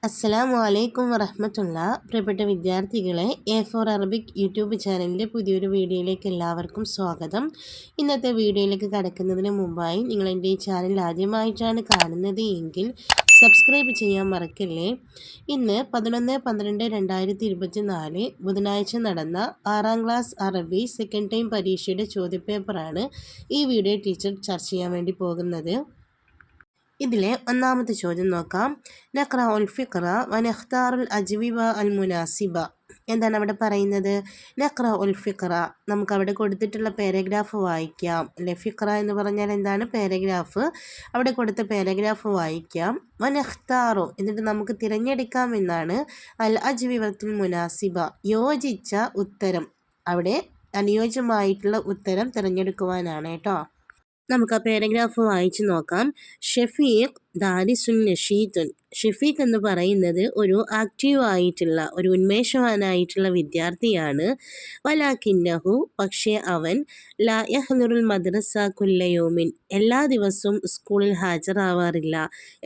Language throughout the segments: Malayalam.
അസ്സലാമു അലൈക്കും വറഹ്മത്തുള്ള പ്രിയപ്പെട്ട വിദ്യാർത്ഥികളെ, A4 അറബിക് യൂട്യൂബ് ചാനലിൻ്റെ പുതിയൊരു വീഡിയോയിലേക്ക് എല്ലാവർക്കും സ്വാഗതം. ഇന്നത്തെ വീഡിയോയിലേക്ക് കടക്കുന്നതിന് മുമ്പായി നിങ്ങൾ എൻ്റെ ഈ ചാനൽ ആദ്യമായിട്ടാണ് കാണുന്നത് എങ്കിൽ സബ്സ്ക്രൈബ് ചെയ്യാൻ മറക്കല്ലേ. ഇന്ന് 11/12/2024 ബുധനാഴ്ച നടന്ന 6ാം ക്ലാസ് അറബി സെക്കൻഡ് ടൈം പരീക്ഷയുടെ ചോദ്യപേപ്പറാണ് ഈ വീഡിയോ ടീച്ചർ ചർച്ച ചെയ്യാൻ വേണ്ടി പോകുന്നത്. ഇതിലെ ഒന്നാമത്തെ ചോദ്യം നോക്കാം. നഖ്റഉൽ ഫിഖ്റ വനഖ്താറുൽ അജ്വിബ അൽ മുനാസിബ. എന്താണ് അവിടെ പറയുന്നത്? നഖ്റഉൽ ഫിഖ്റ, നമുക്കവിടെ കൊടുത്തിട്ടുള്ള പാരഗ്രാഫ് വായിക്കാം അല്ലെ. ഫിഖ്റ എന്ന് പറഞ്ഞാൽ എന്താണ്? പാരഗ്രാഫ്. അവിടെ കൊടുത്ത പാരഗ്രാഫ് വായിക്കാം. വനഖ്താറു, എന്നിട്ട് നമുക്ക് തിരഞ്ഞെടുക്കാം എന്നാണ്. അൽ അജ്വിബത്തുൽ മുനാസിബ, യോജിച്ച ഉത്തരം. അവിടെ അനുയോജ്യമായിട്ടുള്ള ഉത്തരം തിരഞ്ഞെടുക്കുവാനാണ് കേട്ടോ. നമുക്ക് ആ പാരഗ്രാഫ് വായിച്ചു നോക്കാം. ഷഫീഖ് ദാരിസുൻ നഷീത്തുൻ. ഷഫീഖ് എന്ന് പറയുന്നത് ഒരു ആക്റ്റീവായിട്ടുള്ള, ഒരു ഉന്മേഷവാനായിട്ടുള്ള വിദ്യാർത്ഥിയാണ്. വലാകിന്നഹു, പക്ഷേ അവൻ ലാ യഹ്ലുറുൽ മദ്രസ കുല്ലയോമിൻ, എല്ലാ ദിവസവും സ്കൂളിൽ ഹാജരാവാറില്ല,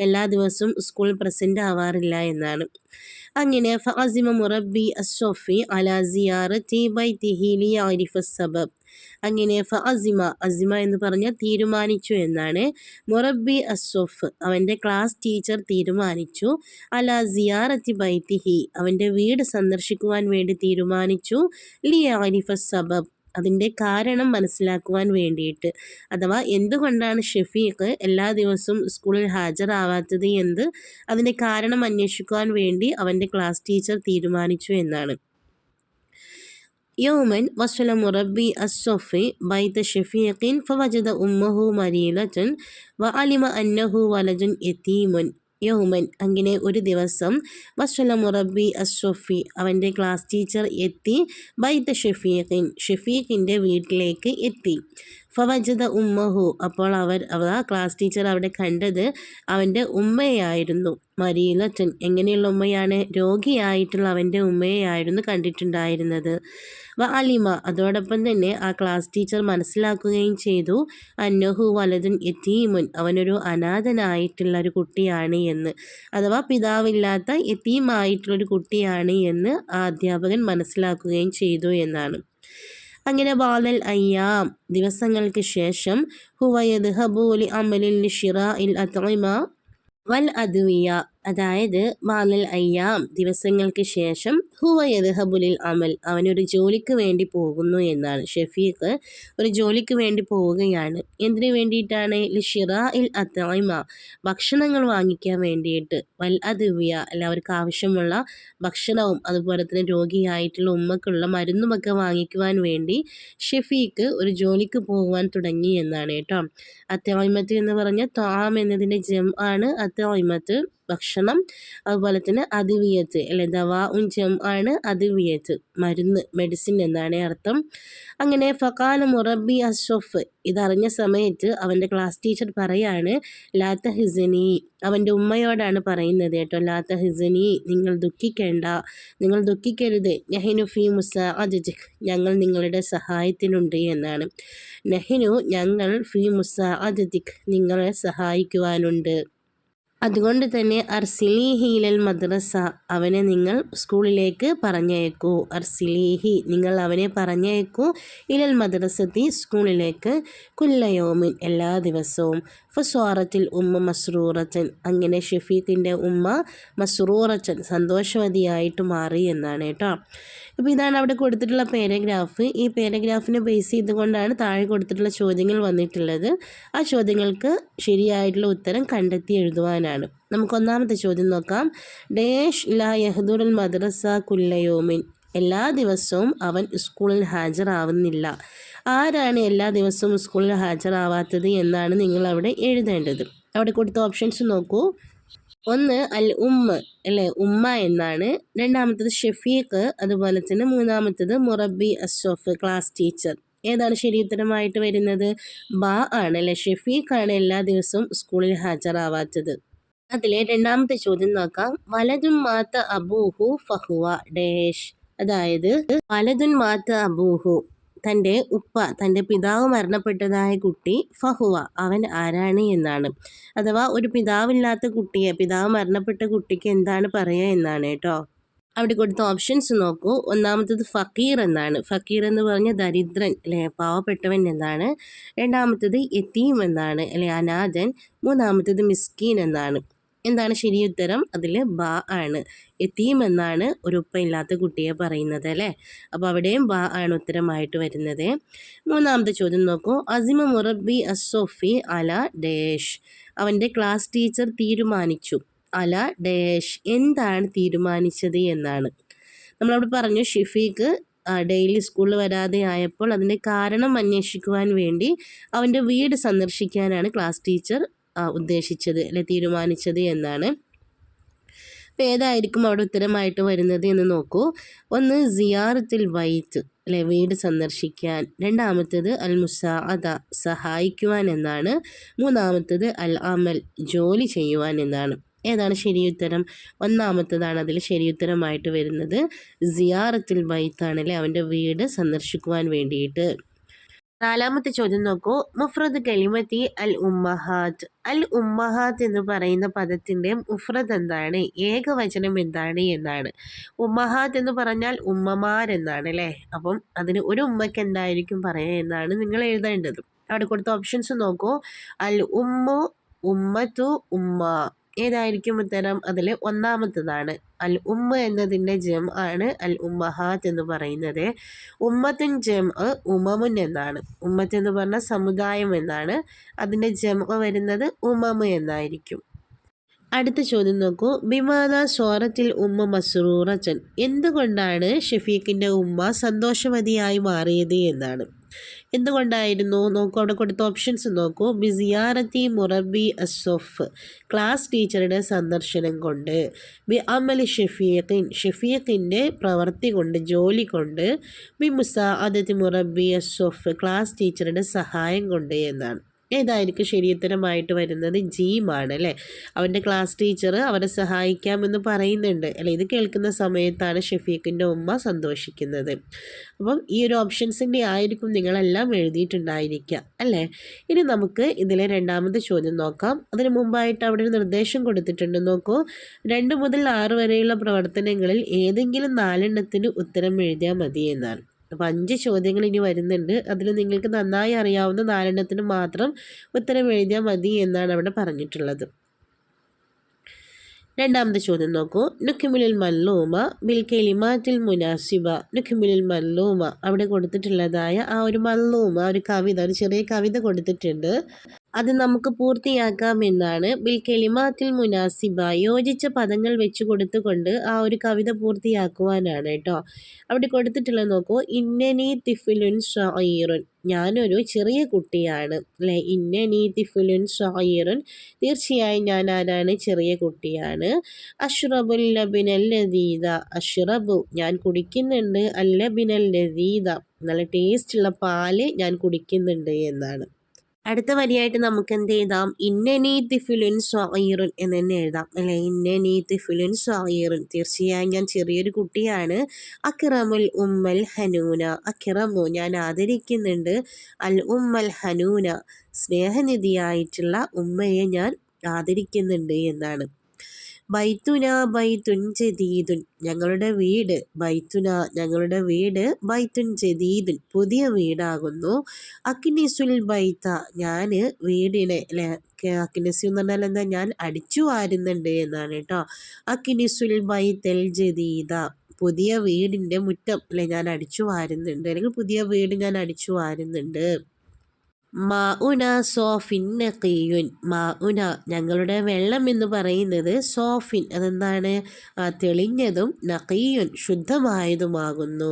എല്ലാ ദിവസവും സ്കൂളിൽ പ്രസൻ്റ് ആവാറില്ല എന്നാണ്. അങ്ങനെ ഫഅസിമ മുറബി അസ്സൊഫി അലാ സിയാറത്തി ബൈതിഹി ലിയഅരിഫ സബബ്. അങ്ങനെ ഫഅസിമ, അസിമ എന്ന് പറഞ്ഞാൽ തീരുമാനിച്ചു എന്നാണ്. മുറബി അസ്സൊഫ്, അവൻ്റെ ക്ലാസ് ടീച്ചർ തീരുമാനിച്ചു. അലാ സിയാറത്തി ബൈതിഹി, അവൻ്റെ വീട് സന്ദർശിക്കുവാൻ വേണ്ടി തീരുമാനിച്ചു. ലിയഅരിഫ സബബ്, അതിൻ്റെ കാരണം മനസ്സിലാക്കുവാൻ വേണ്ടിയിട്ട്. അഥവാ എന്തുകൊണ്ടാണ് ഷഫീഖ് എല്ലാ ദിവസവും സ്കൂളിൽ ഹാജരാവാത്തത് എന്ന് അതിൻ്റെ കാരണം അന്വേഷിക്കുവാൻ വേണ്ടി അവൻ്റെ ക്ലാസ് ടീച്ചർ തീരുമാനിച്ചു എന്നാണ്. യൗമൻ വസല മുറബി അസ്സൊഫി ബൈത ഷഫീഖിൻ ഫവജദ ഉമ്മഹു മരീലത്തുൻ വഅലിമ അന്നഹു വലജുൻ യതീമുൻ. യൗമൻ, അങ്ങനെ ഒരു ദിവസം, വസല മുറബി അസ്സൊഫി, അവൻ്റെ ക്ലാസ് ടീച്ചർ എത്തി. ബൈത ഷഫീഖിൻ, ഷഫീഖിൻ്റെ വീട്ടിലേക്ക് എത്തി. ഫവജദ ഉമ്മഹു, അപ്പോൾ ക്ലാസ് ടീച്ചർ അവിടെ കണ്ടത് അവൻ്റെ ഉമ്മയായിരുന്നു. മരീലത്തുൻ, എങ്ങനെയുള്ള ഉമ്മയാണ്? രോഗിയായിട്ടുള്ള അവൻ്റെ ഉമ്മയായിരുന്നു കണ്ടിട്ടുണ്ടായിരുന്നത്. അലിമ, അതോടൊപ്പം തന്നെ ആ ക്ലാസ് ടീച്ചർ മനസ്സിലാക്കുകയും ചെയ്തു. അന്നഹു വലതുൻ യതീമുൻ, അവനൊരു അനാഥനായിട്ടുള്ള ഒരു കുട്ടിയാണ് എന്ന്, അഥവാ പിതാവില്ലാത്ത യതീമായിട്ടുള്ളൊരു കുട്ടിയാണ് എന്ന് ആ അധ്യാപകൻ മനസ്സിലാക്കുകയും ചെയ്തു എന്നാണ്. അങ്ങനെ ബാലൽ അയ്യാം, ദിവസങ്ങൾക്ക് ശേഷം, ഹുവ യദ്ഹബു ലി അമലിൻ ലിശിറാഇൽ അത്ഇമ വൽ അദ്വിയ, അതായത് ബാലൽ അയ്യാം, ദിവസങ്ങൾക്ക് ശേഷം, ഹുവ യദ്ഹബുലിൽ അമൽ, അവനൊരു ജോലിക്ക് വേണ്ടി പോകുന്നു എന്നാണ്. ഷഫീഖ് ഒരു ജോലിക്ക് വേണ്ടി പോവുകയാണ്. എന്തിനു വേണ്ടിയിട്ടാണ്? ലിശിറാഇൽ അത്ഇമ, ഭക്ഷണങ്ങൾ വാങ്ങിക്കാൻ വേണ്ടിയിട്ട്. വൽ അദ്വിയ, എല്ലാവർക്കും ആവശ്യമുള്ള ഭക്ഷണവും അതുപോലെ തന്നെ രോഗിയായിട്ടുള്ള ഉമ്മക്കുള്ള മരുന്നുമൊക്കെ വാങ്ങിക്കുവാൻ വേണ്ടി ഷഫീഖ് ഒരു ജോലിക്ക് പോകുവാൻ തുടങ്ങി എന്നാണ് കേട്ടോ. അത്ഇമത്ത് എന്ന് പറഞ്ഞ ത്വാം എന്നതിൻ്റെ ജം ആണ് അത്ഇമത്ത്, ഭക്ഷണം. അതുപോലെ തന്നെ അദ്വിയത്ത് അല്ലെ, ദവാ ഉൻ ജം ആണ് അദ്വിയത്ത്, മരുന്ന്, മെഡിസിൻ എന്നാണ് അർത്ഥം. അങ്ങനെ ഫഖാല മുറബി അസ്സൊഫ്, ഇതറിഞ്ഞ സമയത്ത് അവൻ്റെ ക്ലാസ് ടീച്ചർ പറയാണ്, ലാ തഹ്സനി, അവൻ്റെ ഉമ്മയോടാണ് പറയുന്നത് കേട്ടോ. ലാ തഹ്സനി, നിങ്ങൾ ദുഃഖിക്കേണ്ട, നിങ്ങൾ ദുഃഖിക്കരുത്. നഹിനു ഫീ മുസാഅദതിക്, ഞങ്ങൾ നിങ്ങളുടെ സഹായത്തിനുണ്ട് എന്നാണ്. നഹിനു, ഞങ്ങൾ, ഫീ മുസാഅദതിക്, നിങ്ങളെ സഹായിക്കുവാനുണ്ട്. അതുകൊണ്ട് തന്നെ അർസിലീഹി ഇലൽ മദ്രസ, അവനെ നിങ്ങൾ സ്കൂളിലേക്ക് പറഞ്ഞയക്കൂ. അർസിലീഹി, നിങ്ങൾ അവനെ പറഞ്ഞയക്കൂ. ഇലൽ മദ്രസത്തി, സ്കൂളിലേക്ക്. കുല്ലയോമിൻ, എല്ലാ ദിവസവും. ഫസ്വാറത്തിൽ ഉമ്മ മസ്റൂറച്ചൻ, അങ്ങനെ ഷഫീഖിൻ്റെ ഉമ്മ മസ്റൂറച്ചൻ, സന്തോഷവതിയായിട്ട് മാറി എന്നാണ് കേട്ടോ. അപ്പോൾ ഇതാണ് അവിടെ കൊടുത്തിട്ടുള്ള പാരഗ്രാഫ്. ഈ പാരഗ്രാഫിനെ ബേസ് ചെയ്തുകൊണ്ടാണ് താഴെ കൊടുത്തിട്ടുള്ള ചോദ്യങ്ങൾ വന്നിട്ടുള്ളത്. ആ ചോദ്യങ്ങൾക്ക് ശരിയായിട്ടുള്ള ഉത്തരം കണ്ടെത്തി എഴുതുവാനാണ്. നമുക്ക് ഒന്നാമത്തെ ചോദ്യം നോക്കാം. ഡേഷ് ലാ യഹ്ദുറുൽ മദ്രസ കുല്ലയോമിൻ, എല്ലാ ദിവസവും അവൻ സ്കൂളിൽ ഹാജരാവുന്നില്ല. ആരാണ് എല്ലാ ദിവസവും സ്കൂളിൽ ഹാജരാവാത്തത് എന്നാണ് നിങ്ങൾ അവിടെ എഴുതേണ്ടത്. അവിടെ കൊടുത്ത ഓപ്ഷൻസ് നോക്കൂ. ഒന്ന് അൽ ഉമ്മ അല്ലേ, ഉമ്മ എന്നാണ്. രണ്ടാമത്തത് ഷഫീഖ്, അതുപോലെ തന്നെ മൂന്നാമത്തത് മുറബി അസ്സൊഫ്, ക്ലാസ് ടീച്ചർ. ഏതാണ് ശരി ഉത്തരമായിട്ട് വരുന്നത്? ബാ ആണ് അല്ലെ, ഷഫീഖാണ് എല്ലാ ദിവസവും സ്കൂളിൽ ഹാജരാവാത്തത്. അതിലെ രണ്ടാമത്തെ ചോദ്യം നോക്കാം. വലതുൻ മാത്ത അബൂഹു ഫഹുവ ഡേഷ്, അതായത് വലതുൻ മാത്ത അബൂഹു, തൻ്റെ ഉപ്പ തൻ്റെ പിതാവ് മരണപ്പെട്ടതായ കുട്ടി ഫഹുവ അവൻ ആരാണ് എന്നാണ്. അഥവാ ഒരു പിതാവില്ലാത്ത കുട്ടിയെ, പിതാവ് മരണപ്പെട്ട കുട്ടിക്ക് എന്താണ് പറയുക എന്നാണ് കേട്ടോ. അവിടെ കൊടുത്ത ഓപ്ഷൻസ് നോക്കൂ. ഒന്നാമത്തത് ഫക്കീർ എന്നാണ്. ഫക്കീർ എന്ന് പറഞ്ഞാൽ ദരിദ്രൻ അല്ലെ, പാവപ്പെട്ടവൻ എന്നാണ്. രണ്ടാമത്തത് യതീം എന്നാണ് അല്ലെ, അനാഥൻ. മൂന്നാമത്തത് മിസ്കീൻ എന്നാണ്. എന്താണ് ശരി ഉത്തരം? അതിൽ ബ ആണ്. യതീം എന്നാണ് ഒരു ഉപ്പ ഇല്ലാത്ത കുട്ടിയെ പറയുന്നത് അല്ലേ. അപ്പോൾ അവിടെയും ബ ആണ് ഉത്തരമായിട്ട് വരുന്നത്. മൂന്നാമത്തെ ചോദ്യം നോക്കൂ. അസിമ മുറബി അസോഫി അല ഡേഷ്. അവൻ്റെ ക്ലാസ് ടീച്ചർ തീരുമാനിച്ചു. അല ഡേഷ് എന്താണ് തീരുമാനിച്ചത് എന്നാണ്. നമ്മളവിടെ പറഞ്ഞു ഷിഫീക്ക് ഡെയിലി സ്കൂളിൽ വരാതെ ആയപ്പോൾ അതിൻ്റെ കാരണം അന്വേഷിക്കുവാൻ വേണ്ടി അവൻ്റെ വീട് സന്ദർശിക്കാനാണ് ക്ലാസ് ടീച്ചർ ഉദ്ദേശിച്ചത് അല്ലെ തീരുമാനിച്ചത് എന്നാണ്. അപ്പോൾ ഏതായിരിക്കും അവിടെ ഉത്തരമായിട്ട് വരുന്നത് എന്ന് നോക്കൂ. ഒന്ന് സിയാറത്തുൽ ബൈത്ത് അല്ലെ, വീട് സന്ദർശിക്കാൻ. രണ്ടാമത്തേത് അൽ മുസാഅദ സഹായിക്കുവാൻ എന്നാണ്. മൂന്നാമത്തേത് അൽ അമൽ ജോലി ചെയ്യുവാൻ എന്നാണ്. ഏതാണ് ശരിയുത്തരം? ഒന്നാമത്തതാണ് അതിൽ ശരിയുത്തരമായിട്ട് വരുന്നത്. സിയാറത്തുൽ ബൈത്താണ് അല്ലേ, അവൻ്റെ വീട് സന്ദർശിക്കുവാൻ വേണ്ടിയിട്ട്. നാലാമത്തെ ചോദ്യം നോക്കൂ. മുഫ്രദ് കലിമത്തി അൽ ഉമ്മഹാത്ത്. അൽ ഉമ്മഹാത്ത് എന്ന് പറയുന്ന പദത്തിൻ്റെ മുഫ്രദ് എന്താണ്, ഏകവചനം എന്താണ് എന്നാണ്. ഉമ്മഹാത്ത് എന്ന് പറഞ്ഞാൽ ഉമ്മമാരെന്നാണ് അല്ലേ. അപ്പം അതിന് ഒരു ഉമ്മയ്ക്ക് എന്തായിരിക്കും പറയുക എന്നാണ് നിങ്ങൾ എഴുതേണ്ടത്. അവിടെ കൊടുത്ത ഓപ്ഷൻസ് നോക്കൂ. അൽ ഉമ്മു, ഉമ്മത്തു, ഉമ്മ. ഏതായിരിക്കും ഉത്തരം? അതിൽ ഒന്നാമത്തതാണ്. അൽ ഉമ്മ എന്നതിൻ്റെ ജം ആണ് അൽ ഉമ്മഹാത്ത് എന്ന് പറയുന്നത്. ഉമ്മത്തിൻ ജം ഉമമുൻ എന്നാണ്. ഉമ്മത്ത് എന്ന് പറഞ്ഞാൽ സമുദായം എന്നാണ്. അതിൻ്റെ ജം വരുന്നത് ഉമമു എന്നായിരിക്കും. അടുത്ത ചോദ്യം നോക്കൂ. ബിമാദ സോറത്തിൽ ഉമ്മ മസ്റൂറച്ചൻ. എന്തുകൊണ്ടാണ് ഷഫീഖിൻ്റെ ഉമ്മ സന്തോഷവതിയായി മാറിയത് എന്നാണ്. എന്തുകൊണ്ടായിരുന്നു? നോക്കൂ, അവിടെ കൊടുത്ത ഓപ്ഷൻസ് നോക്കൂ. ബിസിയാറത്തി മുറബി അസോഫ്, ക്ലാസ് ടീച്ചറുടെ സന്ദർശനം കൊണ്ട്. ബി അമലി ഷഫീഖിൻ, ഷഫീഖിൻ്റെ പ്രവൃത്തി കൊണ്ട്, ജോലി കൊണ്ട്. ബി മുസാഅദത്തി മുറബി അസോഫ്, ക്ലാസ് ടീച്ചറുടെ സഹായം കൊണ്ട് എന്നാണ്. ഏതായിരിക്കും ശരിയുത്തരമായിട്ട് വരുന്നത്? ജീമാണ് അല്ലേ. അവൻ്റെ ക്ലാസ് ടീച്ചർ അവരെ സഹായിക്കാമെന്ന് പറയുന്നുണ്ട് അല്ലേ. ഇത് കേൾക്കുന്ന സമയത്താണ് ഷഫീഖിൻ്റെ ഉമ്മ സന്തോഷിക്കുന്നത്. അപ്പം ഈ ഒരു ഓപ്ഷൻസിൻ്റെ ആയിരിക്കും നിങ്ങളെല്ലാം എഴുതിയിട്ടുണ്ടായിരിക്കുക അല്ലേ. ഇനി നമുക്ക് ഇതിലെ രണ്ടാമത്തെ ചോദ്യം നോക്കാം. അതിന് മുമ്പായിട്ട് അവിടെ ഒരു നിർദ്ദേശം കൊടുത്തിട്ടുണ്ട്. നോക്കൂ. 2 മുതൽ 6 വരെയുള്ള പ്രവർത്തനങ്ങളിൽ ഏതെങ്കിലും 4 ഉത്തരം എഴുതിയാൽ മതി എന്നാണ്. അപ്പോൾ 5 ചോദ്യങ്ങൾ ഇനി വരുന്നുണ്ട്. അതിൽ നിങ്ങൾക്ക് നന്നായി അറിയാവുന്ന 4 മാത്രം ഉത്തരം എഴുതിയാൽ മതി എന്നാണ് അവിടെ പറഞ്ഞിട്ടുള്ളത്. രണ്ടാമത്തെ ചോദ്യം നോക്കൂ. നുക്മിലുൽ മല്ലൂമ ബിൽ കലിമാത്തിൽ മുനാസിബ. നുക്മിലുൽ മല്ലൂമ, അവിടെ കൊടുത്തിട്ടുള്ളതായ ആ ഒരു മല്ലൂമ, ഒരു കവിത, ഒരു ചെറിയ കവിത കൊടുത്തിട്ടുണ്ട്. അത് നമുക്ക് പൂർത്തിയാക്കാമെന്നാണ്. ബിൽ കലിമാത്തിൽ മുനാസിബ, യോജിച്ച പദങ്ങൾ വെച്ച് കൊടുത്തുകൊണ്ട് ആ ഒരു കവിത പൂർത്തിയാക്കുവാനാണ് കേട്ടോ. അവിടെ കൊടുത്തിട്ടുള്ളത് നോക്കൂ. ഇന്നനി തിഫിലുൻ സഈറുൻ, ഞാനൊരു ചെറിയ കുട്ടിയാണ് അല്ലേ. ഇന്നനി തിഫിലുൻ സഈറുൻ, തീർച്ചയായും ഞാൻ ആരാണ്? ചെറിയ കുട്ടിയാണ്. അഷ്റബുൽ ലബിനൽ ലദീദ, അഷ്റബു ഞാൻ കുടിക്കുന്നുണ്ട്, അല്ലബിനൽ ലദീദ നല്ല ടേസ്റ്റുള്ള പാല് ഞാൻ കുടിക്കുന്നുണ്ട് എന്നാണ്. അടുത്ത വരിയായിട്ട് നമുക്ക് എന്ത് എഴുതാം? ഇന്നനി തിഫിലുൻ സഗീറുൻ എന്ന് തന്നെ എഴുതാം അല്ലെ. ഇന്നനി തിഫിലുൻ സഗീറുൻ, തീർച്ചയായും ഞാൻ ചെറിയൊരു കുട്ടിയാണ്. അക്റമുൽ ഉമ്മൽ ഹനൂന, അക്റമു ഞാൻ ആദരിക്കുന്നുണ്ട്. അൽ ഉമ്മൽ ഹനൂന, സ്നേഹനിധിയായിട്ടുള്ള ഉമ്മയെ ഞാൻ ആദരിക്കുന്നുണ്ട് എന്നാണ്. ബൈത്തുന ബൈത്തുൻ ജദീദുൻ, ഞങ്ങളുടെ വീട്. ബൈത്തുന ഞങ്ങളുടെ വീട്. ബൈത്തുൻ ജദീദുൻ പുതിയ വീടാകുന്നു. അക്നിസുൽ ബൈത്ത, ഞാൻ വീടിനെ അല്ലെ. അക്നിസു എന്ന് പറഞ്ഞാൽ എന്താ? ഞാൻ അടിച്ചു വാരുന്നുണ്ട് എന്നാണ് കേട്ടോ. അക്നിസുൽ ബൈത്തൽ ജദീദ, പുതിയ വീടിൻ്റെ മുറ്റം അല്ലെ ഞാൻ അടിച്ചു വാരുന്നുണ്ട്, അല്ലെങ്കിൽ പുതിയ വീട് ഞാൻ അടിച്ചു വാരുന്നുണ്ട്. മാഉന സോഫിൻ നഖിയുൻ, മാഉന ഞങ്ങളുടെ വെള്ളം എന്ന് പറയുന്നത് സോഫിൻ, അതെന്താണ്? തെളിഞ്ഞതും, നഖിയുൻ ശുദ്ധമായതുമാകുന്നു.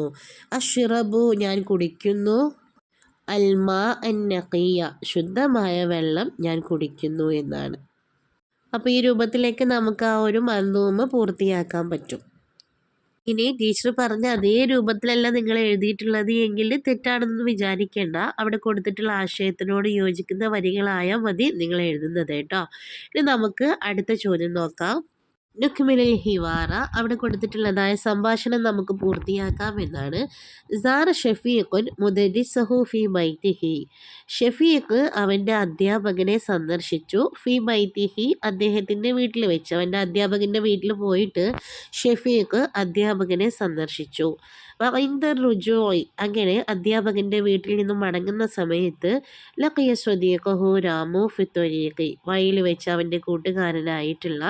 അഷ്റബു ഞാൻ കുടിക്കുന്നു. അൽമാ അൻ നഖിയ ശുദ്ധമായ വെള്ളം ഞാൻ കുടിക്കുന്നു എന്നാണ്. അപ്പോൾ ഈ രൂപത്തിലേക്ക് നമുക്ക് ആ ഒരു മൻദൂമ പൂർത്തിയാക്കാൻ പറ്റും. ഇനി ടീച്ചർ പറഞ്ഞ അതേ രൂപത്തിലല്ല നിങ്ങൾ എഴുതിയിട്ടുള്ളത് എങ്കിൽ തെറ്റാണെന്ന് വിചാരിക്കേണ്ട. അവിടെ കൊടുത്തിട്ടുള്ള ആശയത്തിനോട് യോജിക്കുന്ന വരികളായാൽ മതി നിങ്ങൾ എഴുതുന്നത് കേട്ടോ. ഇനി നമുക്ക് അടുത്ത ചോദ്യം നോക്കാം. നുക്മിലുൽ ഹിവാറ അവിടെ കൊടുത്തിട്ടുള്ളതായ സംഭാഷണം നമുക്ക് പൂർത്തിയാക്കാം എന്നാണ്. സാറ ഷഫീഖുൻ മുദരിസഹു ഫി ബൈത്തിഹി. ഷഫീഖ് അവൻ്റെ അധ്യാപകനെ സന്ദർശിച്ചു. ഫി ബൈത്തിഹി അദ്ദേഹത്തിൻ്റെ വീട്ടിൽ വെച്ച്, അവൻ്റെ അധ്യാപകൻ്റെ വീട്ടിൽ പോയിട്ട് ഷഫീഖ് അധ്യാപകനെ സന്ദർശിച്ചു. റുജോയ് അങ്ങനെ അധ്യാപകൻ്റെ വീട്ടിൽ നിന്നും മടങ്ങുന്ന സമയത്ത് ലഖിയ സ്വദീഖഹു രാമു ഫിത്തൊരീഖി വഴിയിൽ വെച്ച് അവൻ്റെ കൂട്ടുകാരനായിട്ടുള്ള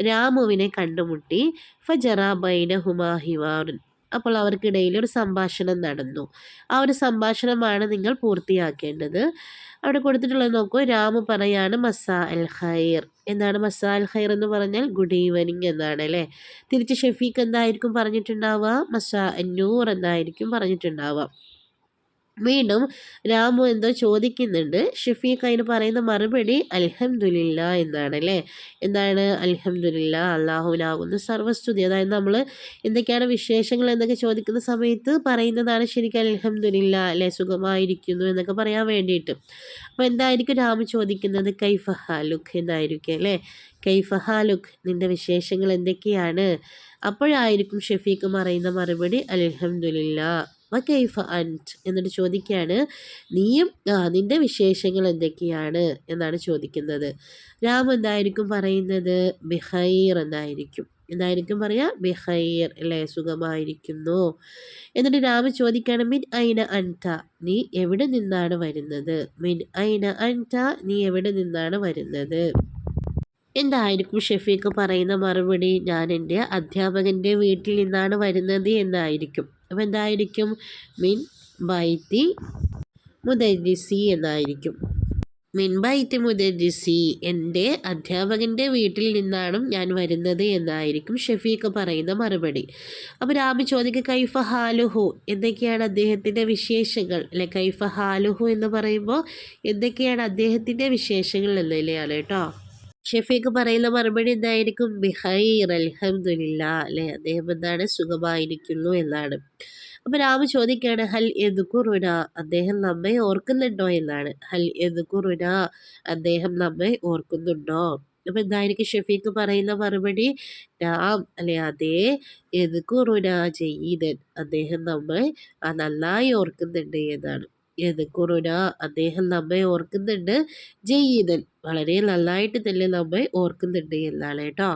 രാമുവിനെ കണ്ടുമുട്ടി. ഫജറ ബൈനഹുമാ ഹിവാറുൻ അപ്പോൾ അവർക്കിടയിൽ ഒരു സംഭാഷണം നടന്നു. ആ ഒരു സംഭാഷണമാണ് നിങ്ങൾ പൂർത്തിയാക്കേണ്ടത്. അവിടെ കൊടുത്തിട്ടുള്ളത് നോക്കൂ. രാമു പറയാണ് മസാ അൽ ഖൈർ. എന്താണ് മസാ അൽ ഖൈർ എന്ന് പറഞ്ഞാൽ ഗുഡ് ഈവനിങ് എന്നാണ് അല്ലേ. തിരിച്ച് ഷഫീഖ് എന്തായിരിക്കും പറഞ്ഞിട്ടുണ്ടാവുക? മസാ അന്നൂർ എന്നായിരിക്കും പറഞ്ഞിട്ടുണ്ടാവുക. വീണ്ടും രാമു എന്തോ ചോദിക്കുന്നുണ്ട്. ഷഫീഖ് അതിന് പറയുന്ന മറുപടി അൽഹംദുലില്ല എന്നാണ് അല്ലേ. എന്താണ് അൽഹംദുലില്ല, അള്ളാഹുവിനാകുന്നു സർവസ്തുതി. അതായത് നമ്മൾ എന്തൊക്കെയാണ് വിശേഷങ്ങൾ എന്നൊക്കെ ചോദിക്കുന്ന സമയത്ത് പറയുന്നതാണ് ശരിക്കും അൽഹംദുലില്ല അല്ലേ, സുഖമായിരിക്കുന്നു എന്നൊക്കെ പറയാൻ വേണ്ടിയിട്ട്. അപ്പോൾ എന്തായിരിക്കും രാമു ചോദിക്കുന്നത്? കൈഫ ഹാലുഖ് എന്നായിരിക്കും അല്ലേ. കൈഫ ഹാലുഖ്, നിൻ്റെ വിശേഷങ്ങൾ എന്തൊക്കെയാണ്? അപ്പോഴായിരിക്കും ഷഫീഖ് പറയുന്ന മറുപടി അൽഹംദുലില്ല. വകൈഫ അൻറ്റ് എന്നിട്ട് ചോദിക്കുകയാണ് നീയും നിൻ്റെ വിശേഷങ്ങൾ എന്തൊക്കെയാണ് എന്നാണ് ചോദിക്കുന്നത്. രാമു എന്തായിരിക്കും പറയുന്നത്? ബിഖൈർ എന്നായിരിക്കും. എന്തായിരിക്കും പറയുക? ബിഖൈർ അല്ലേ, സുഖമായിരിക്കുന്നു. എന്നിട്ട് രാമു ചോദിക്കുകയാണ് മിൻ ഐന അൻത, നീ എവിടെ നിന്നാണ് വരുന്നത്? മിൻ ഐന അൻത, നീ എവിടെ നിന്നാണ് വരുന്നത്? എന്തായിരിക്കും ഷഫീഖ് പറയുന്ന മറുപടി? ഞാൻ എൻ്റെ അധ്യാപകൻ്റെ വീട്ടിൽ നിന്നാണ് വരുന്നത് എന്നായിരിക്കും. അപ്പോൾ എന്തായിരിക്കും? മിൻ ബൈത്തി മുദരിസി എന്നായിരിക്കും. മിൻ ബൈത്തി മുദരിസി, എൻ്റെ അധ്യാപകൻ്റെ വീട്ടിൽ നിന്നാണ് ഞാൻ വരുന്നത് എന്നായിരിക്കും ഷഫീഖ് പറയുന്ന മറുപടി. അപ്പോൾ രാമു ചോദിക്കുക കൈഫ ഹാലുഹു, എന്തൊക്കെയാണ് അദ്ദേഹത്തിൻ്റെ വിശേഷങ്ങൾ അല്ലെ. കൈഫ ഹാലുഹു എന്ന് പറയുമ്പോൾ എന്തൊക്കെയാണ് അദ്ദേഹത്തിൻ്റെ വിശേഷങ്ങൾ എന്നതിലെയാണ് കേട്ടോ. ഷഫീഖ് പറയുന്ന മറുപടി എന്തായിരിക്കും? ബിഖൈർ അൽഹംദുലില്ല അല്ലേ, അദ്ദേഹം എന്താണ് സുഖമായിരിക്കുന്നു എന്നാണ്. അപ്പോൾ രാമു ചോദിക്കുകയാണ് ഹൽ യദ്കുറുന, അദ്ദേഹം നമ്മെ ഓർക്കുന്നുണ്ടോ എന്നാണ്. ഹൽ യദ്കുറുന, അദ്ദേഹം നമ്മെ ഓർക്കുന്നുണ്ടോ? അപ്പോൾ എന്തായിരിക്കും ഷഫീഖ് പറയുന്ന മറുപടി? നാം അല്ലെ, അതേ, യദ്കുറുന ജയ്യിദൻ, അദ്ദേഹം നമ്മെ നന്നായി ഓർക്കുന്നുണ്ട് എന്നാണ്. യദ്കുറുന, അദ്ദേഹം നമ്മെ ഓർക്കുന്നുണ്ട്. ജയ്യിദൻ, വളരെ നന്നായിട്ട് തന്നെ നമ്മെ ഓർക്കുന്നുണ്ട് എന്നാണ് കേട്ടോ.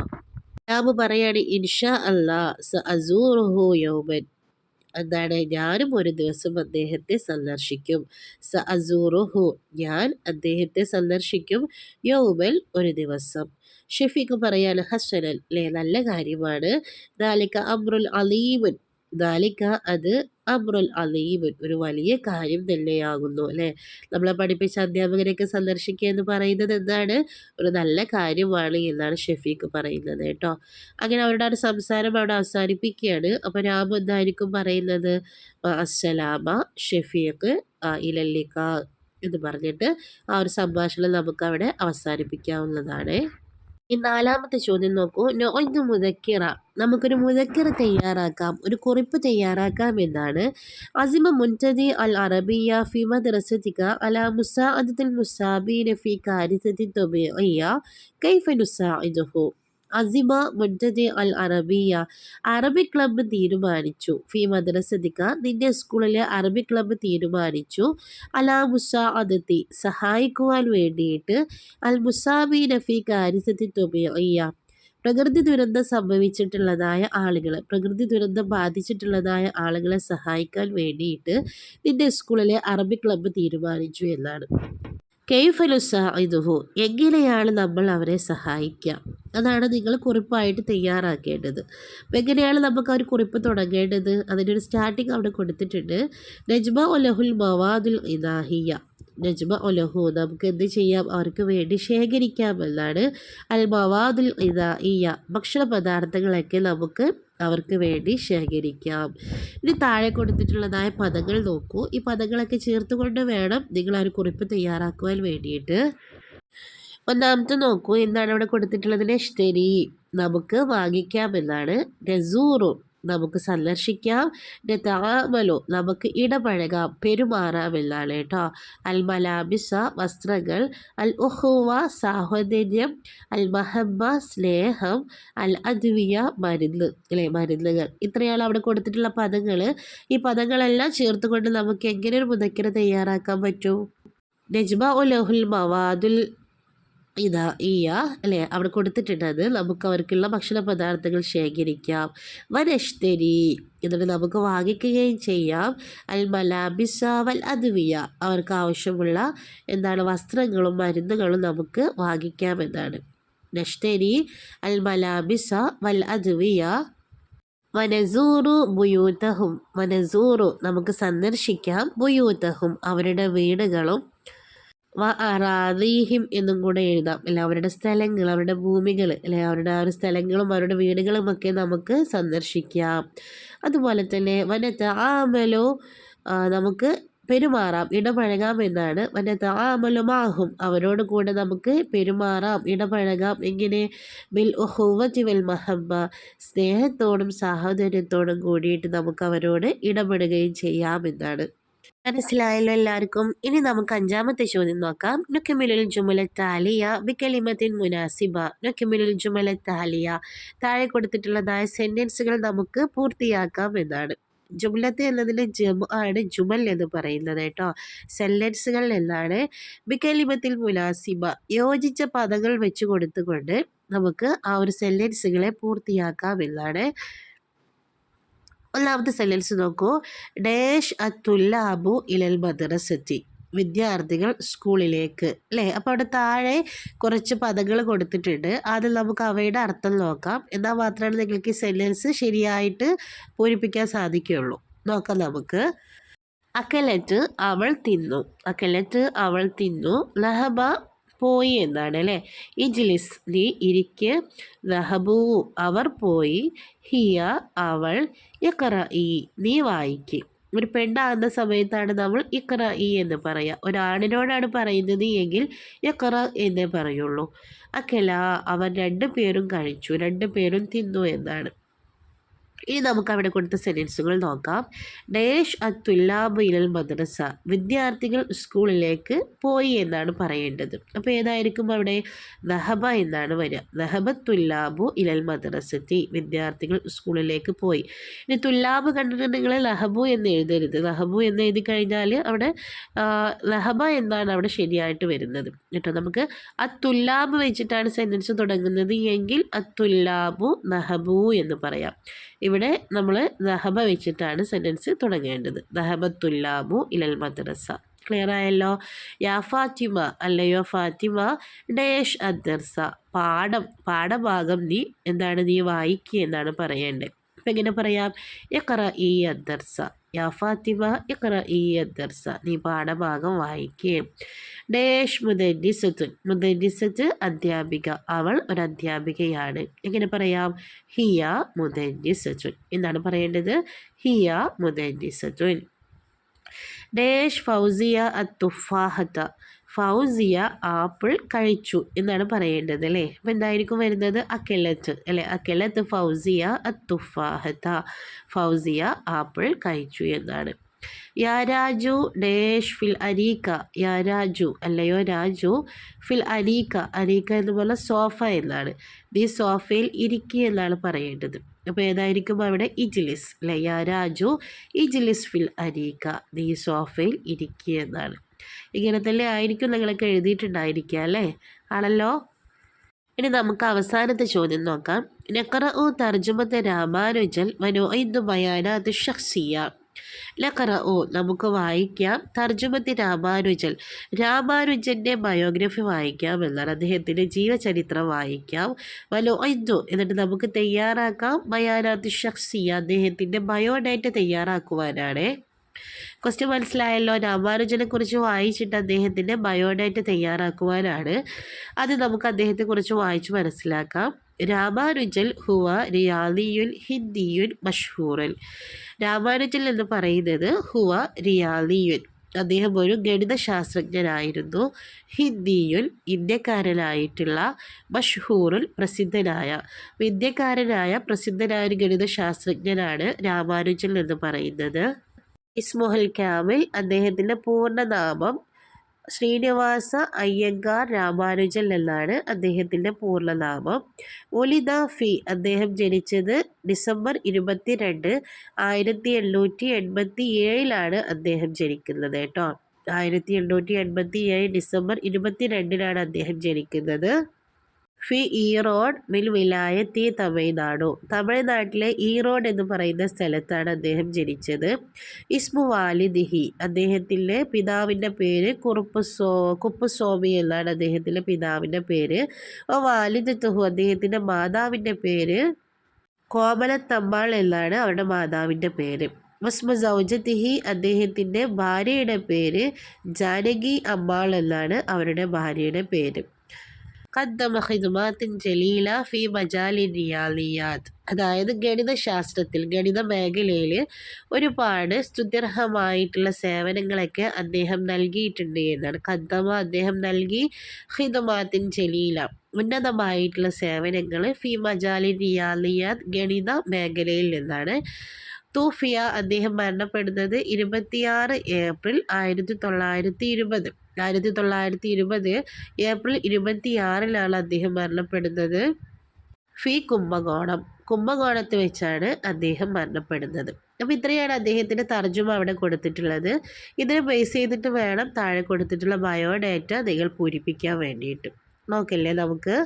രാമു പറയാണ് ഇൻഷാ അല്ലാ സഅസൂറുഹു യൗമൻ, എന്താണ്, ഞാനും ഒരു ദിവസം അദ്ദേഹത്തെ സന്ദർശിക്കും. സഅസൂറുഹു, ഞാൻ അദ്ദേഹത്തെ സന്ദർശിക്കും. യൗമൽ, ഒരു ദിവസം. ഷഫീഖ് പറയാണ് ഹസനൻ അല്ലേ, നല്ല കാര്യമാണ്. ദാലിക അംറുൽ അലീമുൻ, ദാലിക അത് അമ്രുൽ അലീമുൻ, ഒരു വലിയ കാര്യം തന്നെയാകുന്നു അല്ലേ. നമ്മളെ പഠിപ്പിച്ച അധ്യാപകരെയൊക്കെ സന്ദർശിക്കുക എന്ന് പറയുന്നത് എന്താണ്? ഒരു നല്ല കാര്യമാണ് എന്നാണ് ഷഫീഖ് പറയുന്നത് കേട്ടോ. അങ്ങനെ അവരുടെ ഒരു സംസാരം അവിടെ അവസാനിപ്പിക്കുകയാണ്. അപ്പോൾ രാമു എന്തായിരിക്കും പറയുന്നത്? അസ്സലാമ ഷഫീഖ് ഇലല്ലിക്ക എന്ന് പറഞ്ഞിട്ട് ആ ഒരു സംഭാഷണം നമുക്ക് അവിടെ അവസാനിപ്പിക്കാവുന്നതാണ്. ഈ നാലാമത്തെ ചോദ്യം നോക്കൂ. നൊയ്തു മുദക്കിറ, നമുക്കൊരു മുദക്കിറ തയ്യാറാക്കാം, ഒരു കുറിപ്പ് തയ്യാറാക്കാം എന്നാണ്. അസിമ മുൻതദി അൽ അറബിയ ഫി മദ്രസതിക അലാ മുസാഅദത്തിൽ മുസാബീന ഫി കാരിസത്തി ത്വബീഇയ്യ കൈഫ നുസാഇദുഹു. അസിമ മുൻതദി അൽ അറബിയ, അറബി ക്ലബ്ബ് തീരുമാനിച്ചു. ഫി മദ്രസതിക, നിന്റെ സ്കൂളിലെ അറബി ക്ലബ്ബ് തീരുമാനിച്ചു. അലാ മുസാഅദത്തി, സഹായിക്കുവാൻ വേണ്ടിയിട്ട്. അൽ മുസാബീന ഫി കാരിസത്തി ത്വബീഇയ്യ, പ്രകൃതി ദുരന്തം സംഭവിച്ചിട്ടുള്ളതായ ആളുകളെ, പ്രകൃതി ദുരന്തം ബാധിച്ചിട്ടുള്ളതായ ആളുകളെ സഹായിക്കാൻ വേണ്ടിയിട്ട് നിന്റെ സ്കൂളിലെ അറബി ക്ലബ്ബ് തീരുമാനിച്ചു എന്നാണ്. കൈഫ നുസാഇദുഹു, എങ്ങനെയാണ് നമ്മൾ അവരെ സഹായിക്കുക, അതാണ് നിങ്ങൾ കുറിപ്പായിട്ട് തയ്യാറാക്കേണ്ടത്. അപ്പോൾ എങ്ങനെയാണ് നമുക്ക് ആ ഒരു കുറിപ്പ് തുടങ്ങേണ്ടത്? അതിൻ്റെ ഒരു സ്റ്റാർട്ടിങ് അവിടെ കൊടുത്തിട്ടുണ്ട്. നജ്മ ഒലഹുൽ മവാദുൽ ഇദാഹിയ, നജ്മ ഒലഹു, നമുക്ക് എന്ത് ചെയ്യാം? അവർക്ക് വേണ്ടി ശേഖരിക്കാം എന്നാണ്. അൽ മവാദുൽ ഇദാഹിയ, ഭക്ഷണ പദാർത്ഥങ്ങളൊക്കെ നമുക്ക് അവർക്ക് വേണ്ടി ശേഖരിക്കാം. ഇനി താഴെ കൊടുത്തിട്ടുള്ളതായ പദങ്ങൾ നോക്കൂ. ഈ പദങ്ങളൊക്കെ ചേർത്തുകൊണ്ട് വേണം നിങ്ങൾ ആ ഒരു കുറിപ്പ് തയ്യാറാക്കുവാൻ വേണ്ടിയിട്ട്. ഒന്നാമത്തെ നോക്കൂ, എന്താണ് അവിടെ കൊടുത്തിട്ടുള്ളത്? നെഷ്തരി, നമുക്ക് വാങ്ങിക്കാം എന്നാണ്. നസൂറു, നമുക്ക് സന്ദർശിക്കാം, നതആമലു നമുക്ക് ഇടപഴകാം, പെരുമാറാം എന്നാണ് കേട്ടോ. അൽ മലാബിസ വസ്ത്രങ്ങൾ, അൽ ഉഖുവ സാഹോദര്യം, അൽ മഹബ്ബ സ്നേഹം, അൽ അദ്വിയ മരുന്ന് അല്ലേ, മരുന്നുകൾ. ഇത്രയാണ് അവിടെ കൊടുത്തിട്ടുള്ള പദങ്ങൾ. ഈ പദങ്ങളെല്ലാം ചേർത്തുകൊണ്ട് നമുക്ക് എങ്ങനെ ഒരു മുദക്കിറ തയ്യാറാക്കാൻ പറ്റും? നജ്മ ഉലഹുൽ മവാദുൽ ഇയ അല്ലേ, അവിടെ കൊടുത്തിട്ടുണ്ടത്. നമുക്ക് അവർക്കുള്ള ഭക്ഷണ പദാർത്ഥങ്ങൾ ശേഖരിക്കാം. വനഷ്തരി എന്നിട്ട് നമുക്ക് വാങ്ങിക്കുകയും ചെയ്യാം. അൽ മലാബിസ വൽ അദ്വിയ അവർക്ക് ആവശ്യമുള്ള വസ്ത്രങ്ങളും മരുന്നുകളും നമുക്ക് വാങ്ങിക്കാം എന്നാണ്. നഷ്തരി അൽ മലാബിസ വൽ അദ്വിയ വനസൂറു ബുയൂതഹും, വനസൂറു നമുക്ക് സന്ദർശിക്കാം, ബുയൂതഹും അവരുടെ വീടുകളും, അറാദീഹിം എന്നും കൂടെ എഴുതാം അല്ലെ, അവരുടെ സ്ഥലങ്ങൾ, അവരുടെ ഭൂമികൾ അല്ലെ, അവരുടെ ആ ഒരു സ്ഥലങ്ങളും അവരുടെ വീടുകളും ഒക്കെ നമുക്ക് സന്ദർശിക്കാം. അതുപോലെ തന്നെ വനതആമലു നമുക്ക് പെരുമാറാം, ഇടപഴകാം എന്നാണ്. വനതആമലു മാഹും അവരോട് കൂടെ നമുക്ക് പെരുമാറാം, ഇടപഴകാം. എങ്ങനെ? ബിൽ ഉഖുവതി വൽ മഹബ്ബ സ്നേഹത്തോടും സാഹോദര്യത്തോടും കൂടിയിട്ട് നമുക്ക് അവരോട് ഇടപെടുകയും ചെയ്യാം എന്നാണ്. മനസ്സിലായല്ലോ എല്ലാവർക്കും. ഇനി നമുക്ക് അഞ്ചാമത്തെ ചോദ്യം നോക്കാം. നുക്മിലുൽ ജുമലത്ത ആലിയ ബികലിമത്തിൻ മുനാസിബ. നുക്മിലുൽ ജുമലത്ത ആലിയ താഴെ കൊടുത്തിട്ടുള്ളതായ സെന്റൻസുകൾ നമുക്ക് പൂർത്തിയാക്കാം എന്നാണ്. ജുംലത്ത് എന്നതിന് ആണ് ജുമൽ എന്ന് പറയുന്നത് കേട്ടോ. സെന്റൻസുകൾ എന്നാണ്. ബികലിമത്തിൽ മുനാസിബ യോജിച്ച പദങ്ങൾ വെച്ച് കൊടുത്തുകൊണ്ട് നമുക്ക് ആ ഒരു സെന്റൻസുകളെ പൂർത്തിയാക്കാം എന്നാണ്. ഒന്നാമത്തെ സെന്റൻസ് നോക്കൂ. ഡാഷ് അത്തുല്ലാബു ഇലൽ മദ്രസത്തി വിദ്യാർത്ഥികൾ സ്കൂളിലേക്ക് അല്ലേ. അപ്പോൾ അവിടെ താഴെ കുറച്ച് പദങ്ങൾ കൊടുത്തിട്ടുണ്ട്. ആദ്യം നമുക്ക് അവയുടെ അർത്ഥം നോക്കാം. എന്നാൽ മാത്രമാണ് നിങ്ങൾക്ക് ഈ സെന്റൻസ് ശരിയായിട്ട് പൂരിപ്പിക്കാൻ സാധിക്കുകയുള്ളൂ. നോക്കാം നമുക്ക്. അക്കലറ്റ് അവൾ തിന്നു, അക്കലറ്റ് അവൾ തിന്നു, ലഹബ പോയി എന്നാണ് അല്ലേ. ഇജ്ലിസ് നീ ഇരിക്ക്, ലഹബു അവർ പോയി, ഹിയ അവൾ, ഇഖ്റഇ നീ വായിക്ക്. ഒരു പെണ്ണാകുന്ന സമയത്താണ് നമ്മൾ ഇഖ്റഇ എന്ന് പറയുക. ഒരാണിനോടാണ് പറയുന്നത് എങ്കിൽ ഇഖ്റ എന്നേ പറയുള്ളൂ. അക്കല അവർ രണ്ടുപേരും കഴിച്ചു, രണ്ടുപേരും തിന്നു എന്നാണ്. ഇനി നമുക്ക് അവിടെ കൊടുത്ത സെന്റൻസുകൾ നോക്കാം. ഡേഷ് അത്തുല്ലാബ് ഇലൽ മദ്രസ വിദ്യാർത്ഥികൾ സ്കൂളിലേക്ക് പോയി എന്നാണ് പറയേണ്ടത്. അപ്പോൾ ഏതായിരിക്കും അവിടെ? ദഹബ എന്നാണ് വരിക. ദഹബത്തുല്ലാബു ഇലൽ മദ്രസത്തി വിദ്യാർത്ഥികൾ സ്കൂളിലേക്ക് പോയി. ഇനി തുല്ലാബ് കണ്ടിട്ടുണ്ടെങ്കിൽ ലഹബു എന്ന് എഴുതരുത്. ലഹബു എന്ന് എഴുതി കഴിഞ്ഞാൽ അവിടെ ലഹബ എന്നാണ് അവിടെ ശരിയായിട്ട് വരുന്നത് കേട്ടോ. നമുക്ക് അത്തുല്ലാബ് വെച്ചിട്ടാണ് സെന്റൻസ് തുടങ്ങുന്നത് എങ്കിൽ അത്തുല്ലാബു നഹബു എന്ന് പറയാം. ഇവിടെ നമ്മൾ ദഹബ വെച്ചിട്ടാണ് സെൻറ്റൻസ് തുടങ്ങേണ്ടത്. ദഹബത്തുല്ലാബു ഇലൽ മദ്രസ. ക്ലിയർ ആയല്ലോ? യാ ഫാത്തിമ അല്ലയോ ഫാത്തിമ ഡേഷ് അദ്ദർസ പാഠഭാഗം നീ വായിക്കുക എന്നാണ് പറയേണ്ടത്. അപ്പം എങ്ങനെ പറയാം? ഇഖ്റഇ അദ്ദർസ, യാ ഫാത്തിമ ഇഖ്റഇ അദ്ദർസ നീ പാഠഭാഗം വായിക്കുക. ഡേഷ് മുദരിസത്തുൻ, മുദരിസത്ത് അധ്യാപിക, അവൾ ഒരു അധ്യാപികയാണ്. എങ്ങനെ പറയാം? ഹിയ മുദരിസത്തുൻ എന്നാണ് പറയേണ്ടത്. ഹിയ മുദരിസത്തുൻ. ഡേഷ് ഫൗസിയ അത്തുഫാഹത്ത, ഫൗസിയ ആപ്പിൾ കഴിച്ചു എന്നാണ് പറയേണ്ടത് അല്ലേ. അപ്പം എന്തായിരിക്കും വരുന്നത്? അക്കലത്ത് അല്ലേ. അക്കലത്ത് ഫൗസിയ അത്തുഫാഹത്ത, ഫൗസിയ ആപ്പിൾ കഴിച്ചു എന്നാണ്. യാ രാജു ഡേഷ് ഫിൽ അരീക്ക, യാ രാജു അല്ലയോ രാജു ഫിൽ അരീക്ക, അരീക്ക എന്ന് പറഞ്ഞാൽ സോഫ എന്നാണ്. നീ സോഫയിൽ ഇരിക്കുക എന്നാണ് പറയേണ്ടത്. അപ്പോൾ ഏതായിരിക്കും അവിടെ? ഇജ്ലിസ് അല്ലേ. യാ രാജു ഇജ്ലിസ് ഫിൽ അരീക്ക, നീ സോഫയിൽ ഇരിക്കുക എന്നാണ്. ഇങ്ങനെ തന്നെ ആയിരിക്കും നിങ്ങളൊക്കെ എഴുതിയിട്ടുണ്ടായിരിക്കുക അല്ലേ. ആണല്ലോ. ഇനി നമുക്ക് അവസാനത്തെ ചോദ്യം നോക്കാം. നഖറഉ തർജുമത്തെ രാമാനുജൽ വനുഇദു ബയാനാത്ത് ഷഖ്സിയ. ലഖറഉ നമുക്ക് വായിക്കാം, തർജുമത്തി രാമാനുജൽ രാമാനുജൻ്റെ ബയോഗ്രഫി വായിക്കാം എന്നാണ്. അദ്ദേഹത്തിൻ്റെ ജീവചരിത്രം വായിക്കാം. വനുഇദു എന്നിട്ട് നമുക്ക് തയ്യാറാക്കാം ബയാനാത്ത് ഷഖ്സിയ അദ്ദേഹത്തിൻ്റെ ബയോഡേറ്റ തയ്യാറാക്കുവാനാണ്. ക്വസ്റ്റ്യൻ മനസ്സിലായല്ലോ? രാമാനുജനെ കുറിച്ച് വായിച്ചിട്ട് അദ്ദേഹത്തിൻ്റെ ബയോഡേറ്റ തയ്യാറാക്കുവാനാണ്. അത് നമുക്ക് അദ്ദേഹത്തെക്കുറിച്ച് വായിച്ച് മനസ്സിലാക്കാം. രാമാനുജൽ ഹുവ റിയാലിയുൻ ഹിന്ദിയുൻ മഷ്ഹൂറൻ. രാമാനുജൽ എന്ന് പറയുന്നത് ഹുവ റിയാലിയുൻ അദ്ദേഹം ഒരു ഗണിതശാസ്ത്രജ്ഞനായിരുന്നു. ഹിന്ദിയുൽ ഇന്ത്യക്കാരനായിട്ടുള്ള മഷ്ഹൂറുൽ പ്രസിദ്ധനായ ഒരു ഗണിതശാസ്ത്രജ്ഞനാണ് രാമാനുജൻ എന്ന് പറയുന്നത്. ഇസ്മുഹൽ കാമിൽ അദ്ദേഹത്തിൻ്റെ പൂർണ്ണനാമം ശ്രീനിവാസ അയ്യങ്കാർ രാമാനുജൻ എന്നാണ് അദ്ദേഹത്തിൻ്റെ പൂർണ്ണനാമം. ഒലിദ ഫി അദ്ദേഹം ജനിച്ചത് ഡിസംബർ 22, 1887 അദ്ദേഹം ജനിക്കുന്നത് കേട്ടോ. 1887 ഡിസംബർ 22 അദ്ദേഹം ജനിക്കുന്നത്. ഫി ഈറോഡ് മിൽ വിലായത്തി തമിഴ്നാടു തമിഴ്നാട്ടിലെ ഈറോഡ് എന്ന് പറയുന്ന സ്ഥലത്താണ് അദ്ദേഹം ജനിച്ചത്. ഇസ്മു വാലിദിഹി അദ്ദേഹത്തിൻ്റെ പിതാവിൻ്റെ പേര് കുപ്പുസ്വാമി എന്നാണ് അദ്ദേഹത്തിൻ്റെ പിതാവിൻ്റെ പേര്. വാലിദത്തുഹു അദ്ദേഹത്തിൻ്റെ മാതാവിൻ്റെ പേര് കോമലത്തമ്മാൾ എന്നാണ് അവരുടെ മാതാവിൻ്റെ പേര്. വസ്മ സൗജത്തിഹി അദ്ദേഹത്തിൻ്റെ ഭാര്യയുടെ പേര് ജാനകി അമ്മാൾ എന്നാണ് അവരുടെ ഭാര്യയുടെ പേര്. ഖദ്ദമ ഖിദ്മാത്തിൻ ജലീല ഫി മജാലി റിയാലിയാത്ത് അതായത് ഗണിതശാസ്ത്രത്തിൽ ഗണിത മേഖലയിൽ ഒരുപാട് സ്തുത്യർഹമായിട്ടുള്ള സേവനങ്ങളൊക്കെ അദ്ദേഹം നൽകിയിട്ടുണ്ട് എന്നാണ്. ഖദ്ദമ അദ്ദേഹം നൽകി, ഖിദ്മാത്തിൻ ജലീല ഉന്നതമായിട്ടുള്ള സേവനങ്ങൾ, ഫി മജാലി റിയാലിയാത്ത് ഗണിത മേഖലയിൽ നിന്നാണ്. തൂഫിയ അദ്ദേഹം മരണപ്പെടുന്നത് 26 ഏപ്രിൽ 1920 ഏപ്രിൽ 26 അദ്ദേഹം മരണപ്പെടുന്നത്. ഫി കുംഭകോണത്ത് വെച്ചാണ് അദ്ദേഹം മരണപ്പെടുന്നത്. അപ്പോൾ ഇത്രയാണ് അദ്ദേഹത്തിൻ്റെ തർജ്ജമ അവിടെ കൊടുത്തിട്ടുള്ളത്. ഇതിനെ ബേസ് ചെയ്തിട്ട് വേണം താഴെ കൊടുത്തിട്ടുള്ള ബയോഡേറ്റ നിങ്ങൾ പൂരിപ്പിക്കാൻ വേണ്ടിയിട്ട്. നോക്കല്ലേ നമുക്ക്.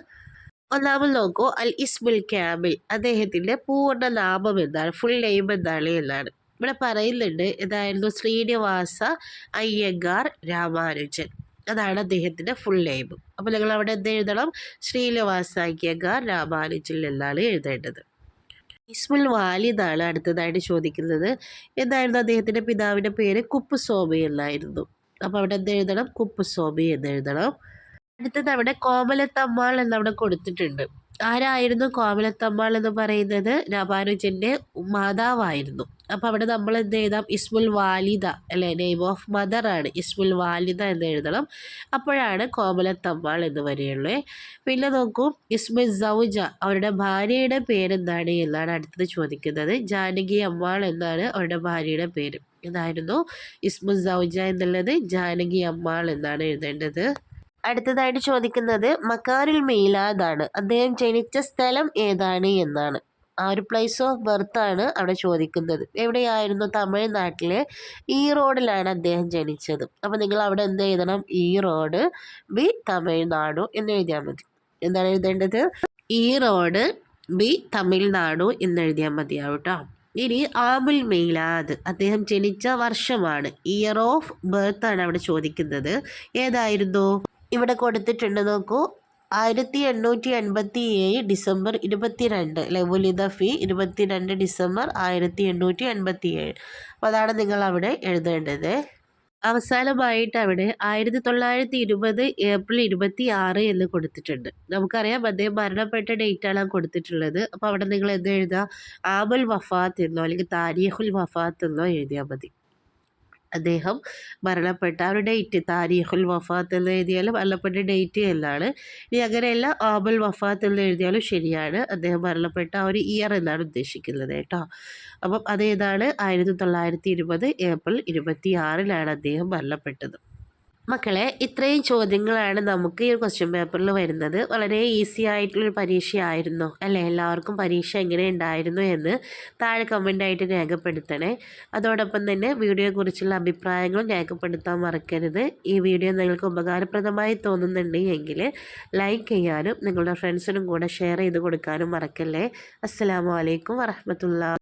ഒന്നാമത് നോക്കൂ, അൽ ഇസ്മുൽ കാമിൽ അദ്ദേഹത്തിൻ്റെ പൂർണ്ണ നാമം എന്താണ്, ഫുൾ നെയിം എന്താണ് എന്നാണ് ഇവിടെ പറയുന്നുണ്ട്. ഇതായിരുന്നു ശ്രീനിവാസ അയ്യങ്കാർ രാമാനുജൻ, അതാണ് അദ്ദേഹത്തിൻ്റെ ഫുൾ നെയിം. അപ്പോൾ നിങ്ങൾ അവിടെ എന്ത് എഴുതണം, ശ്രീനിവാസ അയ്യങ്കാർ രാമാനുജൻ എന്നാണ് എഴുതേണ്ടത്. ഇസ്മുൽ വാലിദാണ് അടുത്തതായിട്ട് ചോദിക്കുന്നത്. എന്തായിരുന്നു അദ്ദേഹത്തിൻ്റെ പിതാവിൻ്റെ പേര്? കുപ്പുസ്വാമി എന്നായിരുന്നു. അപ്പോൾ അവിടെ എന്ത് എഴുതണം, കുപ്പുസ്വാമി എന്ന് എഴുതണം. അടുത്തത് അവിടെ കോമലത്തമ്മാൾ എന്നവിടെ കൊടുത്തിട്ടുണ്ട്. ആരായിരുന്നു കോമലത്തമ്മാൾ എന്ന് പറയുന്നത്? രാമാനുജൻ്റെ മാതാവായിരുന്നു. അപ്പോൾ അവിടെ നമ്മൾ എന്ത് എഴുതാം, ഇസ്മുൽ വാലിദ അല്ലേ, നെയിം ഓഫ് മദർ ആണ്, ഇസ്മുൽ വാലിദ എന്ന് എഴുതണം. അപ്പോഴാണ് കോമലത്തമ്മാൾ എന്ന് വരെയുള്ളൂ. പിന്നെ നോക്കൂ, ഇസ്മുൽ സൗജ അവരുടെ ഭാര്യയുടെ പേരെന്താണ് എന്നാണ് അടുത്തത് ചോദിക്കുന്നത്. ജാനകി അമ്മാൾ എന്നാണ് അവരുടെ ഭാര്യയുടെ പേര്. ഇതായിരുന്നു ഇസ്മുൽ സൗജ എന്നുള്ളത്, ജാനകി അമ്മാൾ എന്നാണ് എഴുതേണ്ടത്. അടുത്തതായിട്ട് ചോദിക്കുന്നത് മക്കാരുൽ മീലാദാണ്, അദ്ദേഹം ജനിച്ച സ്ഥലം ഏതാണ് എന്നാണ്. ആ ഒരു പ്ലേസ് ഓഫ് ബർത്ത് ആണ് അവിടെ ചോദിക്കുന്നത്. എവിടെയായിരുന്നു? തമിഴ്നാട്ടിലെ ഈറോഡിലാണ് അദ്ദേഹം ജനിച്ചത്. അപ്പോൾ നിങ്ങൾ അവിടെ എന്ത് എഴുതണം, ഈറോഡ് ബി തമിഴ്നാടു എന്ന് എഴുതിയാൽ മതി. എന്താണ് എഴുതേണ്ടത്? ഈറോഡ് ബി തമിഴ്നാടു എന്ന് എഴുതിയാൽ മതിയാവും കേട്ടോ. ഇനി ആമുൽ മീലാദ് അദ്ദേഹം ജനിച്ച വർഷമാണ്, ഇയർ ഓഫ് ബർത്ത് ആണ് അവിടെ ചോദിക്കുന്നത്. ഏതായിരുന്നു? ഇവിടെ കൊടുത്തിട്ടുണ്ട് നോക്കൂ, 1887 ഡിസംബർ 22 അല്ലെ, ഉലിദ ഫി 22 ഡിസംബർ 1887. അപ്പോൾ അതാണ് നിങ്ങൾ അവിടെ എഴുതേണ്ടത്. അവസാനമായിട്ട് അവിടെ 1920 ഏപ്രിൽ 26 എന്ന് കൊടുത്തിട്ടുണ്ട്. നമുക്കറിയാം അദ്ദേഹം മരണപ്പെട്ട ഡേറ്റാണ് കൊടുത്തിട്ടുള്ളത്. അപ്പോൾ അവിടെ നിങ്ങൾ എന്ത് എഴുതുക, ആമുൽ വഫാത്ത് എന്നോ അല്ലെങ്കിൽ താരീഖുൽ വഫാത്ത് എന്നോ എഴുതിയാൽ മതി. അദ്ദേഹം മരണപ്പെട്ട ആ ഒരു ഡേറ്റ്, താരീഖുൽ വഫാത്ത് എന്ന് എഴുതിയാലും മരണപ്പെട്ട ഡേറ്റ് എന്നാണ്. ഇനി അങ്ങനെയല്ല, ആമുൽ വഫാത്ത് എന്ന് എഴുതിയാലും ശരിയാണ്. അദ്ദേഹം മരണപ്പെട്ട ആ ഒരു ഇയർ എന്നാണ് ഉദ്ദേശിക്കുന്നത് കേട്ടോ. അപ്പം അതേതാണ്, 1920 ഏപ്രിൽ 26 അദ്ദേഹം മരണപ്പെട്ടത്. മക്കളെ, ഇത്രയും ചോദ്യങ്ങളാണ് നമുക്ക് ഈ ക്വസ്റ്റ്യൻ പേപ്പറിൽ വരുന്നത്. വളരെ ഈസി ആയിട്ടുള്ളൊരു പരീക്ഷയായിരുന്നു അല്ലേ? എല്ലാവർക്കും പരീക്ഷ എങ്ങനെ ഉണ്ടായിരുന്നു എന്ന് താഴെ കമൻ്റായിട്ട് രേഖപ്പെടുത്തണേ. അതോടൊപ്പം തന്നെ വീഡിയോയെക്കുറിച്ചുള്ള അഭിപ്രായങ്ങളും രേഖപ്പെടുത്താൻ മറക്കരുത്. ഈ വീഡിയോ നിങ്ങൾക്ക് ഉപകാരപ്രദമായി തോന്നുന്നുണ്ടെങ്കിൽ ലൈക്ക് ചെയ്യാനും നിങ്ങളുടെ ഫ്രണ്ട്സിനും കൂടെ ഷെയർ ചെയ്ത് കൊടുക്കാനും മറക്കല്ലേ. അസ്സലാമു അലൈക്കും വറഹ്മത്തുള്ളാഹി.